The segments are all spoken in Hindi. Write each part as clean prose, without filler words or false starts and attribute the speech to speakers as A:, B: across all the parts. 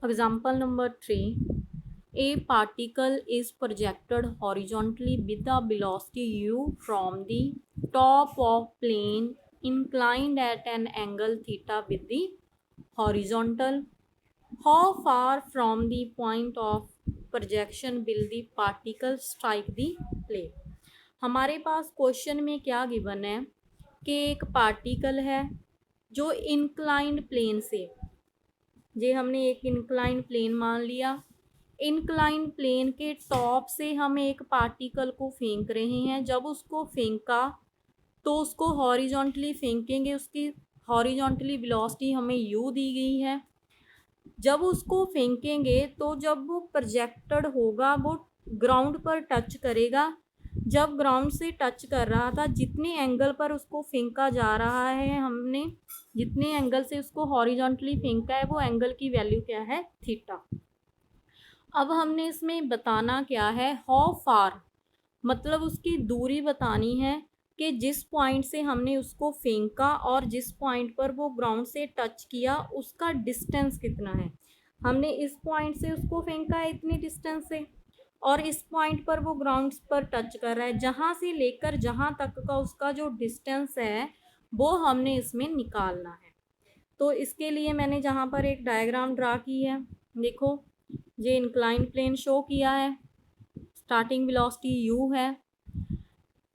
A: Example number 3. A particle is projected horizontally with a velocity u from the top of plane inclined at an angle theta with the horizontal. How far from the point of projection will the particle strike the plane? हमारे पास क्वेश्चन में क्या गिवन है कि एक पार्टिकल है जो इंक्लाइंड प्लेन से, ये हमने एक इंक्लाइंड प्लेन मान लिया, इंक्लाइंड प्लेन के टॉप से हम एक पार्टिकल को फेंक रहे हैं। जब उसको फेंका तो उसको हॉरिजॉन्टली फेंकेंगे, उसकी हॉरिजॉन्टली वेलोसिटी हमें u दी गई है। जब उसको फेंकेंगे तो जब वो प्रोजेक्टेड होगा वो ग्राउंड पर टच करेगा। जब ग्राउंड से टच कर रहा था, जितने एंगल पर उसको फेंका जा रहा है, हमने जितने एंगल से उसको हॉरिजॉन्टली फेंका है वो एंगल की वैल्यू क्या है, थीटा। अब हमने इसमें बताना क्या है, हाउ फार, मतलब उसकी दूरी बतानी है कि जिस पॉइंट से हमने उसको फेंका और जिस पॉइंट पर वो ग्राउंड से टच किया उसका डिस्टेंस कितना है। हमने इस पॉइंट से उसको फेंका है इतनी डिस्टेंस से, और इस पॉइंट पर वो ग्राउंड पर टच कर रहा है, जहाँ से लेकर जहाँ तक का उसका जो डिस्टेंस है वो हमने इसमें निकालना है। तो इसके लिए मैंने जहाँ पर एक डायग्राम ड्रा की है, देखो ये इंक्लाइन प्लेन शो किया है, स्टार्टिंग वेलोसिटी u है,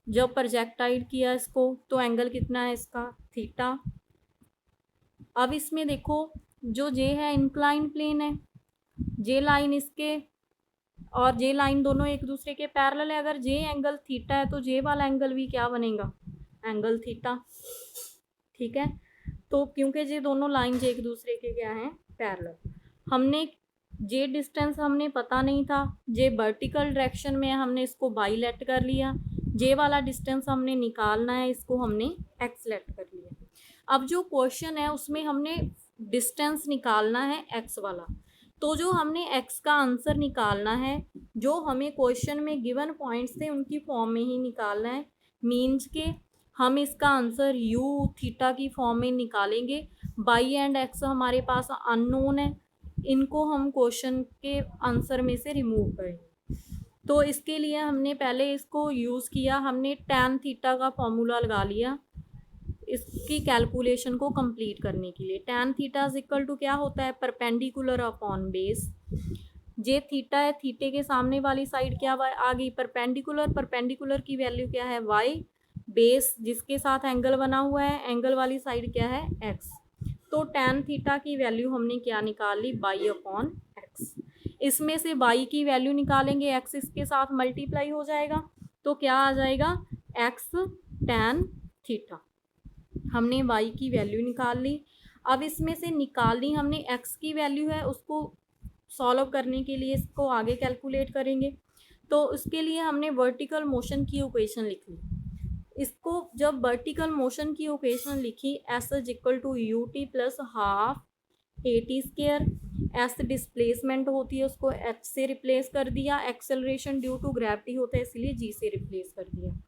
A: जब प्रोजेक्टाइल किया इसको तो एंगल कितना है इसका, थीटा। अब इसमें देखो जो जे है इंक्लाइन प्लेन है, जे लाइन इसके और जे लाइन दोनों एक दूसरे के पैरेलल है। अगर जे एंगल थीटा है तो जे वाला एंगल भी क्या बनेगा, एंगल थीटा। ठीक है, तो क्योंकि ये दोनों लाइन जे एक दूसरे के क्या हैं, पैरेलल। हमने जे डिस्टेंस हमने पता नहीं था, जे वर्टिकल डायरेक्शन में है, हमने इसको बाई लेट कर लिया। जे वाला डिस्टेंस हमने निकालना है, इसको हमने एक्स लेट कर लिया। अब जो क्वेश्चन है उसमें हमने डिस्टेंस निकालना है एक्स वाला, तो जो हमने एक्स का आंसर निकालना है, जो हमें क्वेश्चन में गिवन पॉइंट्स थे उनकी फॉर्म में ही निकालना है। मीन्स के हम इसका आंसर u थीटा की फॉर्म में निकालेंगे। बाई एंड एक्स हमारे पास अननोन है, इनको हम क्वेश्चन के आंसर में से रिमूव करेंगे। तो इसके लिए हमने पहले इसको यूज़ किया, हमने tan थीटा का फॉर्मूला लगा लिया इसकी कैलकुलेशन को कंप्लीट करने के लिए। tan theta is equal to क्या होता है, परपेंडिकुलर अपॉन बेस। जे थीटा है, थीटे के सामने वाली साइड क्या आ गई, परपेंडिकुलर, परपेंडिकुलर की वैल्यू क्या है, y, बेस जिसके साथ एंगल बना हुआ है, एंगल वाली साइड क्या है, x। तो tan थीटा की वैल्यू हमने क्या निकाल ली, बाई अपॉन एक्स। इसमें से बाई की वैल्यू निकालेंगे, एक्स इसके साथ मल्टीप्लाई हो जाएगा तो क्या आ जाएगा, एक्स tan थीटा। हमने y की वैल्यू निकाल ली। अब इसमें से निकालनी हमने x की वैल्यू है, उसको सॉल्व करने के लिए इसको आगे कैलकुलेट करेंगे। तो उसके लिए हमने वर्टिकल मोशन की इक्वेशन लिख ली। इसको जब वर्टिकल मोशन की इक्वेशन लिखी, S is equal to U T plus half A T square. S displacement होती है, उसको एच से रिप्लेस कर दिया। एक्सेलरेशन ड्यू टू ग्रेविटी होता है इसलिए जी से रिप्लेस कर दिया।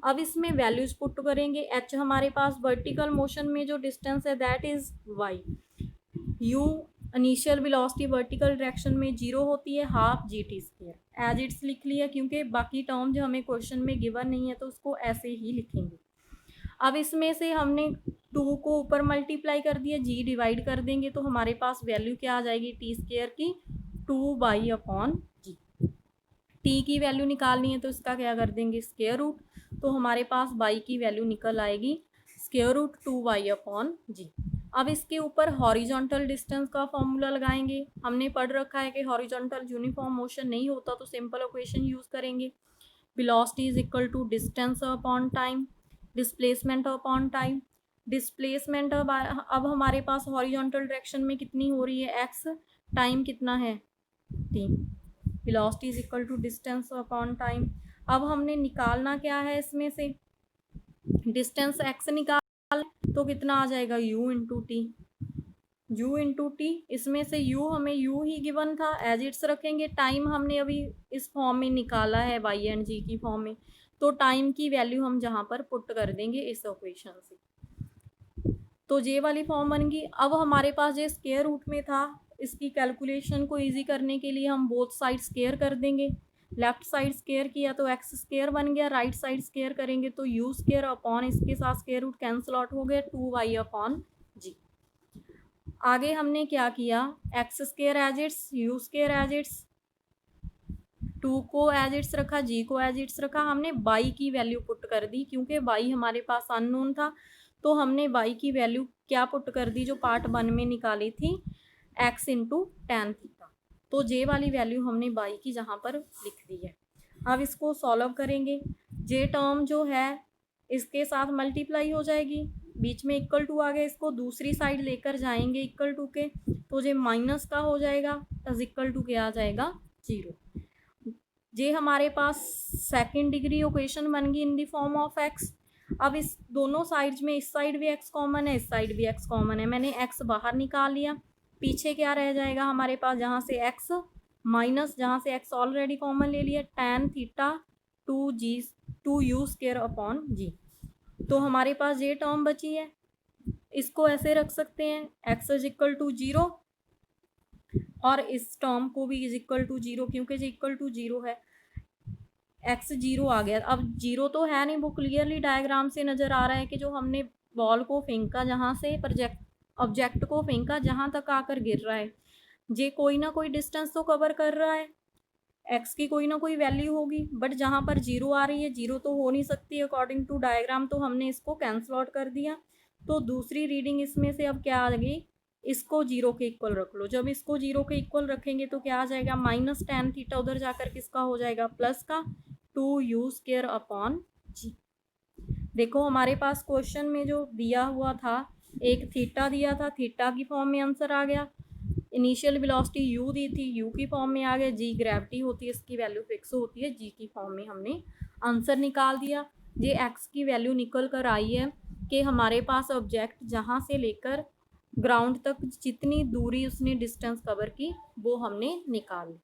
A: अब इसमें वैल्यूज पुट करेंगे। एच हमारे पास वर्टिकल मोशन में जो डिस्टेंस है that is Y. U initial velocity vertical direction में 0 होती है, half G T square. As it's लिख लिया क्योंकि बाकी टर्म जो हमें क्वेश्चन में गिवन नहीं है तो उसको ऐसे ही लिखेंगे। अब इसमें से हमने 2 को ऊपर मल्टीप्लाई कर दिया, जी डिवाइड कर देंगे तो हमारे पास वैल्यू क्या आ जाएगी टी स्क्वायर की, 2 अपॉन जी। टी की वैल्यू निकालनी है तो इसका क्या कर देंगे, स्क्वायर रूट। तो हमारे पास बाई की वैल्यू निकल आएगी स्क्वायर रूट 2 अपॉन जी। अब इसके ऊपर हॉरिजॉन्टल डिस्टेंस का फॉर्मूला लगाएंगे। हमने पढ़ रखा है कि हॉरिजॉन्टल यूनिफॉर्म मोशन नहीं होता तो सिंपल इक्वेशन यूज करेंगे, velocity is equal to distance upon time, displacement upon time. Displacement अब हमारे पास हॉरिजॉन्टल डायरेक्शन में कितनी हो रही है, एक्स, टाइम कितना है, T. Velocity is equal to distance upon time. अब हमने निकालना क्या है, इसमें से डिस्टेंस एक्स निकाल तो कितना आ जाएगा, u into T, u into T. इसमें से u हमें u ही गिवन था, एज इट्स रखेंगे। टाइम हमने अभी इस फॉर्म में निकाला है y एंड g की फॉर्म में, तो टाइम की वैल्यू हम जहाँ पर पुट कर देंगे इस इक्वेशन से, तो जे वाली फॉर्म बन गई। अब हमारे पास ये स्क्वायर रूट में था, इसकी कैलकुलेशन को इजी करने के लिए हम बोथ साइड स्क्वायर कर देंगे। लेफ्ट साइड स्क्वायर किया तो एक्स स्क्वायर बन गया, राइट साइड स्क्वायर करेंगे तो यू स्क्वायर अपॉन इसके साथ स्क्वायर रूट कैंसिल आउट हो गया 2y अपॉन जी। आगे हमने क्या किया, X square as it's, U square as it's, 2 को एज इट्स रखा, जी को एज इट्स रखा। हमने बाई की वैल्यू पुट कर दी, क्योंकि बाई हमारे पास अननोन था तो हमने बाई की वैल्यू क्या पुट कर दी जो पार्ट 1 में निकाली थी, x इंटू टेन थीटा। तो जे वाली वैल्यू हमने बाई की जहाँ पर लिख दी है। अब इसको सॉल्व करेंगे, जे टर्म जो है इसके साथ मल्टीप्लाई हो जाएगी, बीच में इक्वल टू आ गया, इसको दूसरी साइड लेकर जाएंगे इक्वल टू के तो जे माइनस का हो जाएगा, इज इक्वल टू क्या आ जाएगा 0। जे हमारे पास सेकंड डिग्री इक्वेशन बन गई in the form of x. अब इस दोनों साइड्स में इस साइड भी एक्स कॉमन है, इस साइड भी एक्स कॉमन है, मैंने एक्स बाहर निकाल लिया, पीछे क्या रह जाएगा हमारे पास, जहाँ से एक्स माइनस जहाँ से एक्स ऑलरेडी कॉमन ले लिया, tan theta 2u square upon g. तो हमारे पास ये टर्म बची है, इसको ऐसे रख सकते हैं, x इज इक्वल टू 0 और इस टर्म को भी इज इक्वल टू 0, क्योंकि जो इक्वल टू 0 है, x 0 आ गया। अब 0 तो है नहीं, वो क्लियरली डायग्राम से नज़र आ रहा है कि जो हमने बॉल को फेंका, जहाँ से ऑब्जेक्ट को फेंका जहाँ तक आकर गिर रहा है, जे कोई ना कोई डिस्टेंस तो कवर कर रहा है, x की कोई ना कोई वैल्यू होगी, बट जहाँ पर 0 आ रही है, 0 तो हो नहीं सकती अकॉर्डिंग टू डायग्राम, तो हमने इसको कैंसिल आउट कर दिया। तो दूसरी रीडिंग इसमें से अब क्या आ गई, इसको 0 के इक्वल रख लो। जब इसको 0 के इक्वल रखेंगे तो क्या आ जाएगा, माइनस tan थीटा उधर जाकर किसका हो जाएगा, प्लस का 2u स्क्वायर अपॉन जी। देखो हमारे पास क्वेश्चन में जो दिया हुआ था, एक थीटा दिया था, थीटा की फॉर्म में आंसर आ गया, इनिशियल वेलोसिटी u दी थी, u की फॉर्म में आ गया, जी ग्रेविटी होती है, इसकी वैल्यू फिक्स होती है, जी की फॉर्म में हमने आंसर निकाल दिया। ये x की वैल्यू निकल कर आई है कि हमारे पास ऑब्जेक्ट जहाँ से लेकर ग्राउंड तक जितनी दूरी उसने डिस्टेंस कवर की वो हमने निकाल ली।